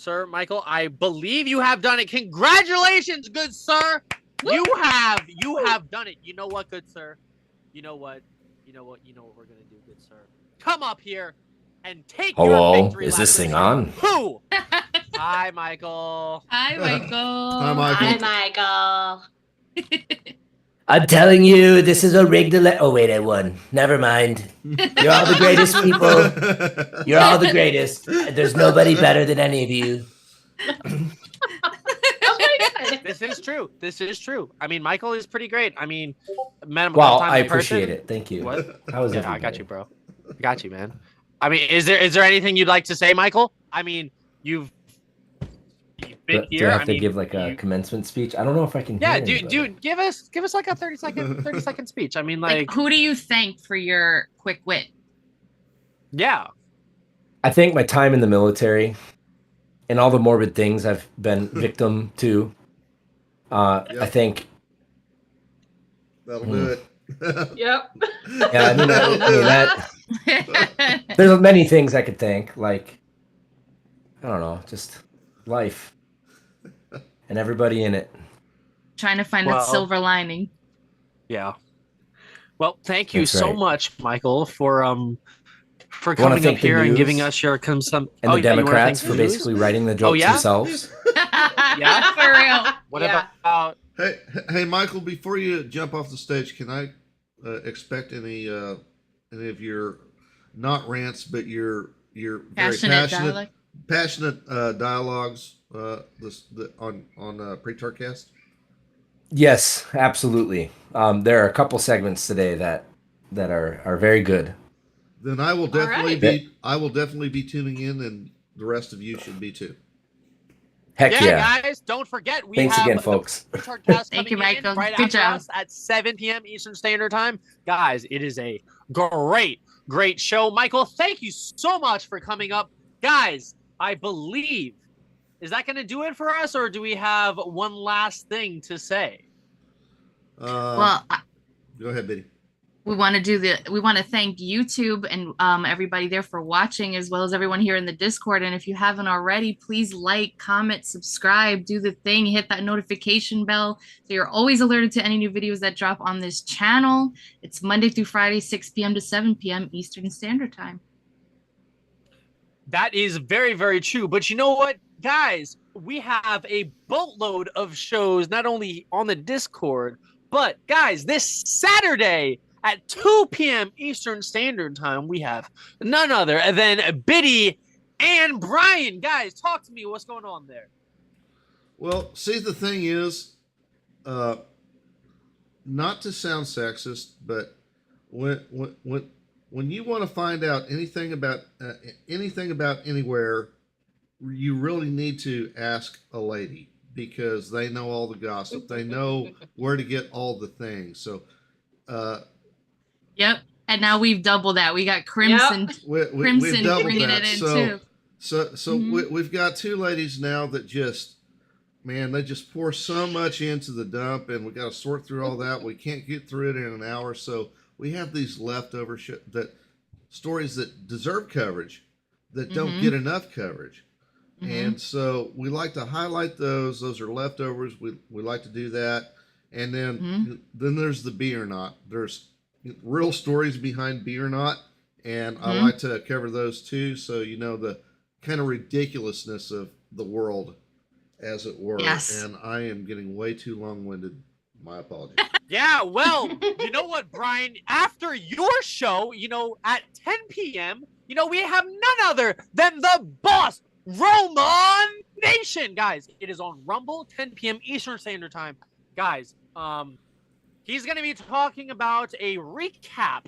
Sir Michael, I believe you have done it. Congratulations, good sir. You have done it. You know what, good sir? You know what we're gonna do, good sir. Come up here and take your Hello, victory is lap this with thing me. on? Who? Hi, Michael. Hi, Michael. Hi, Michael. Hi, Michael. I'm telling you, this is a rigged Oh, wait, I won. Never mind. You're all the greatest people. You're all the greatest. There's nobody better than any of you. Oh my God. This is true. This is true. I mean, Michael is pretty great. I mean, met him a Well, couple times I in person. appreciate it. Thank you. What? How was Yeah, everybody? I got you, bro. I got you, man. I mean, is there anything you'd like to say, Michael? I mean, you've been Do here. I have to mean, give like a commencement speech? I don't know if I can. yeah, hear anybody. dude, give us like a 30-second speech. I mean, Like, who do you thank for your quick wit? yeah. I think my time in the military and all the morbid things I've been victim to. I think. That'll do it. Yep. Yeah, I mean that. There's many things I could thank, like I don't know, just life and everybody in it. Trying to find Well, that silver lining. Yeah. Well, thank you That's so right. much, Michael, for wanna coming up thank the here and giving news us your And yeah, the you wanna Democrats thank for the news? basically writing the jokes yeah? themselves. Yeah? For real. What Yeah. about Hey, Michael! Before you jump off the stage, can I expect any of your not rants, but your very passionate dialogues on Pre-Tarcast? Yes, absolutely. There are a couple segments today that are very good. Then I will definitely right. be tuning in, and the rest of you should be too. Heck yeah! guys, don't forget we Thanks have again, the folks. Pre-Tarcast Thank you, coming in Michael. right Good after job. us at 7 p.m. Eastern Standard Time. Guys, it is a great show. Michael, thank you so much for coming up. Guys, I believe, is that going to do it for us, or do we have one last thing to say? Well, Go ahead, Biddy. we want to thank YouTube and everybody there for watching, as well as everyone here in the Discord. And if you haven't already, please like, comment, subscribe, do the thing, hit that notification bell so you're always alerted to any new videos that drop on this channel. It's Monday through Friday, 6 p.m. to 7 p.m. Eastern Standard Time. That is very true. But you know what, guys? We have a boatload of shows, not only on the Discord, but guys, this Saturday at 2 p.m. Eastern Standard Time, we have none other than Biddy and Brian. Guys, talk to me. What's going on there? Well, see, the thing is, not to sound sexist, but when you want to find out anything about anywhere, you really need to ask a lady, because they know all the gossip. They know where to get all the things. So, Yep. And now we've doubled that. We got Crimson. we've Crimson doubled bringing that. it in too. So we've got two ladies now that they just pour so much into the dump, and we got to sort through all that. We can't get through it in an hour, so we have these leftover stories that deserve coverage that don't get enough coverage. And so we like to highlight those. Those are leftovers. We like to do that. And then there's the Be or Not. There's real stories behind Be or Not, and I like to cover those too, so you know the kind of ridiculousness of the world, as it were. Yes. And I am getting way too long-winded. My apologies. Yeah, well, you know what, Brian? After your show, at 10 p.m., we have none other than the boss, Roman Nation. Guys, it is on Rumble, 10 p.m. Eastern Standard Time. Guys, he's going to be talking about a recap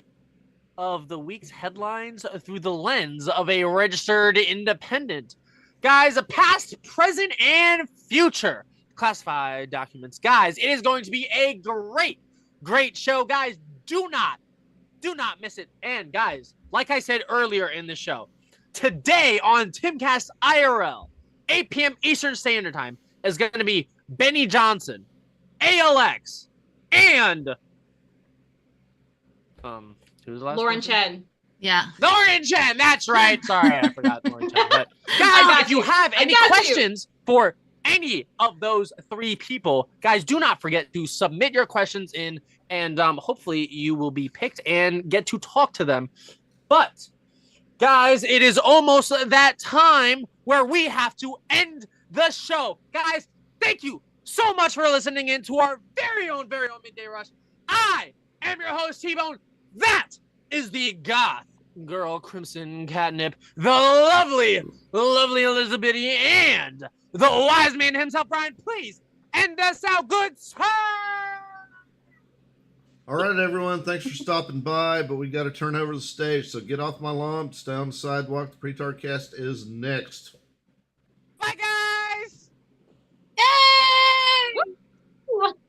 of the week's headlines through the lens of a registered independent. Guys, a past, present, and future classified documents. Guys, it is going to be a great show. Guys, do not miss it. And guys, like I said earlier in the show, today on Timcast IRL, 8 p.m. Eastern Standard Time, is going to be Benny Johnson, ALX, and who's the last Lauren one? Chen. Yeah. Norin-chan, that's right. Sorry, I forgot Norin-chan. But I guys, got if you you. have I any got you. questions for any of those 3 people, guys, do not forget to submit your questions in, and hopefully you will be picked and get to talk to them. But guys, it is almost that time where we have to end the show. Guys, thank you so much for listening in to our very own Midday Rush. I am your host, T-Bone. That is the goth girl, Crimson Catnip, the lovely Elizabeth, and the wise man himself, Brian. Please end us out, good sir. All right, everyone. Thanks for stopping by, but we got to turn over the stage. So get off my lawn, stay on the sidewalk. The Pretard Cast is next. Bye, guys.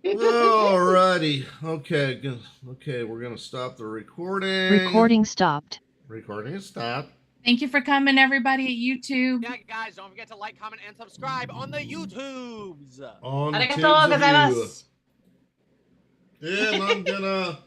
All righty. Okay. Okay, we're gonna stop the recording. Recording stopped. Recording is stopped. Thank you for coming, everybody at YouTube. Yeah, guys, don't forget to like, comment, and subscribe on the YouTubes. On Arigatou Tibbs of You. gozaimasu. Yeah, and I'm gonna